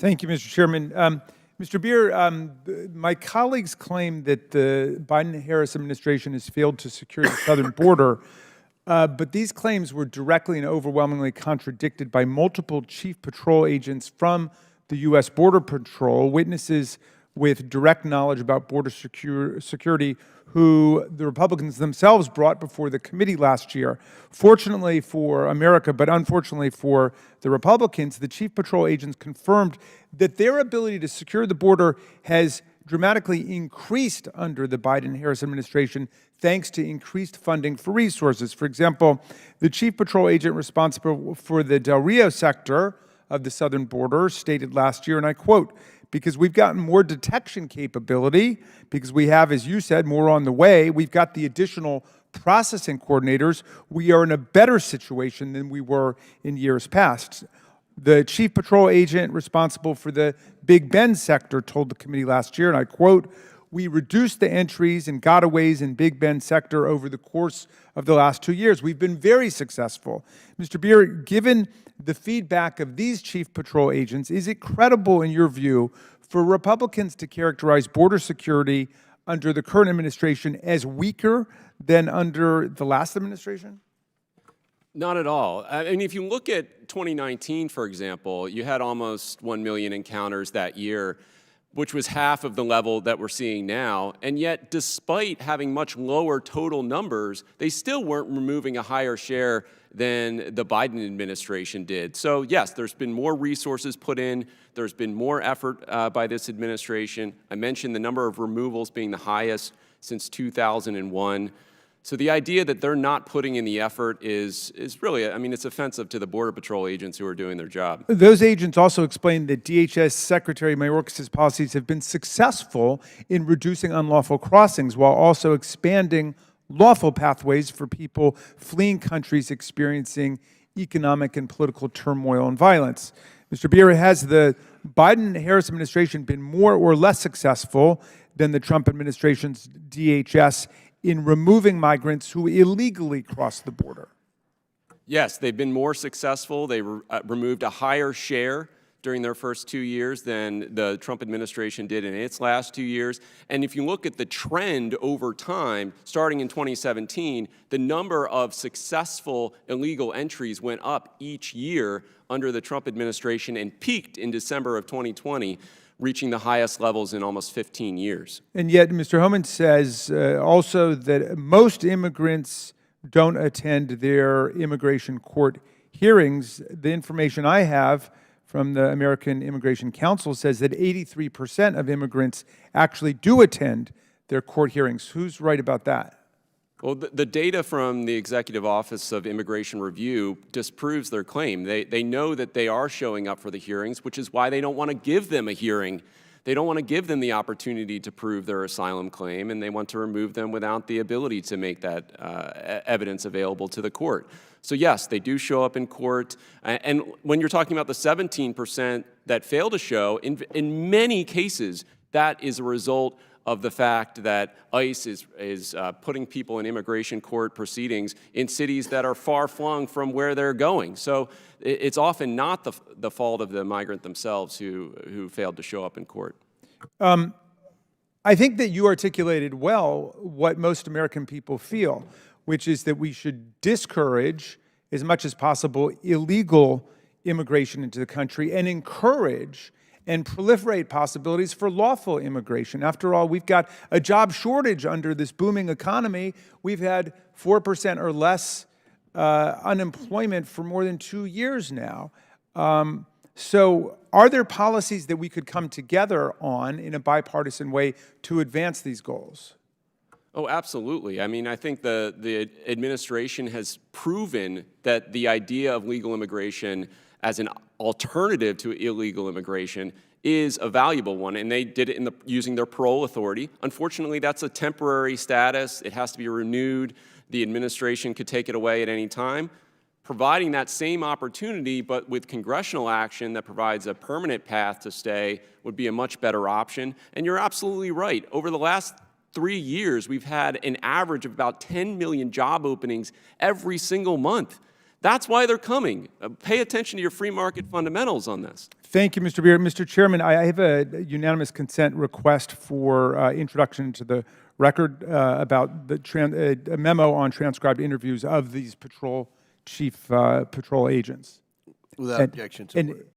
Thank you, Mr. Chairman. Mr. Beer, my colleagues claim that the Biden-Harris administration has failed to secure the southern border, but these claims were directly and overwhelmingly contradicted by multiple chief patrol agents from the U.S. Border Patrol, witnesses with direct knowledge about border security who the Republicans themselves brought before the committee last year. Fortunately for America, but unfortunately for the Republicans, the Chief Patrol agents confirmed that their ability to secure the border has dramatically increased under the Biden-Harris administration thanks to increased funding for resources. For example, the Chief Patrol agent responsible for the Del Rio sector of the southern border stated last year, and I quote, "Because we've gotten more detection capability, because we have, as you said, more on the way, we've got the additional processing coordinators, we are in a better situation than we were in years past." The Chief Patrol agent responsible for the Big Bend sector told the committee last year, and I quote, "We reduced the entries and gotaways in Big Bend sector over the course of the last 2 years. We've been very successful." Mr. Beer, given the feedback of these Chief Patrol agents, is it credible in your view for Republicans to characterize border security under the current administration as weaker than under the last administration? Not at all. I mean, if you look at 2019, for example, you had almost 1 million encounters that year, which was half of the level that we're seeing now. And yet, despite having much lower total numbers, they still weren't removing a higher share than the Biden administration did. So yes, there's been more resources put in. There's been more effort by this administration. I mentioned the number of removals being the highest since 2001. So the idea that they're not putting in the effort is really, I mean, it's offensive to the Border Patrol agents who are doing their job. Those agents also explained that DHS Secretary Mayorkas' policies have been successful in reducing unlawful crossings while also expanding lawful pathways for people fleeing countries experiencing economic and political turmoil and violence. Mr. Beer, has the Biden-Harris administration been more or less successful than the Trump administration's DHS in removing migrants who illegally cross the border? Yes, they've been more successful. They removed a higher share during their first 2 years than the Trump administration did in its last 2 years. And if you look at the trend over time, starting in 2017, the number of successful illegal entries went up each year under the Trump administration and peaked in December of 2020, reaching the highest levels in almost 15 years. And yet, Mr. Homan says also that most immigrants don't attend their immigration court hearings. The information I have from the American Immigration Council says that 83% of immigrants actually do attend their court hearings. Who's right about that? Well, the data from the Executive Office of Immigration Review disproves their claim. They know that they are showing up for the hearings, which is why they don't want to give them a hearing. They don't want to give them the opportunity to prove their asylum claim, and they want to remove them without the ability to make that evidence available to the court. So yes, they do show up in court. And when you're talking about the 17% that fail to show, in many cases, that is a result of the fact that ICE is putting people in immigration court proceedings in cities that are far-flung from where they're going. So it's often not the fault of the migrant themselves who failed to show up in court. I think that you articulated well what most American people feel, which is that we should discourage, as much as possible, illegal immigration into the country and encourage and proliferate possibilities for lawful immigration. After all, we've got a job shortage under this booming economy. We've had 4% or less unemployment for more than 2 years now. So are there policies that we could come together on in a bipartisan way to advance these goals? Oh, absolutely. I mean, I think the administration has proven that the idea of legal immigration as an alternative to illegal immigration is a valuable one, and they did it using their parole authority. Unfortunately, that's a temporary status. It has to be renewed. The administration could take it away at any time. Providing that same opportunity, but with congressional action that provides a permanent path to stay, would be a much better option. And you're absolutely right. Over the last 3 years, we've had an average of about 10 million job openings every single month. That's why they're coming. Pay attention to your free market fundamentals on this. Thank you, Mr. Beer. Mr. Chairman, I have a unanimous consent request for introduction to the record about the a memo on transcribed interviews of these patrol chief patrol agents. Without objection, support.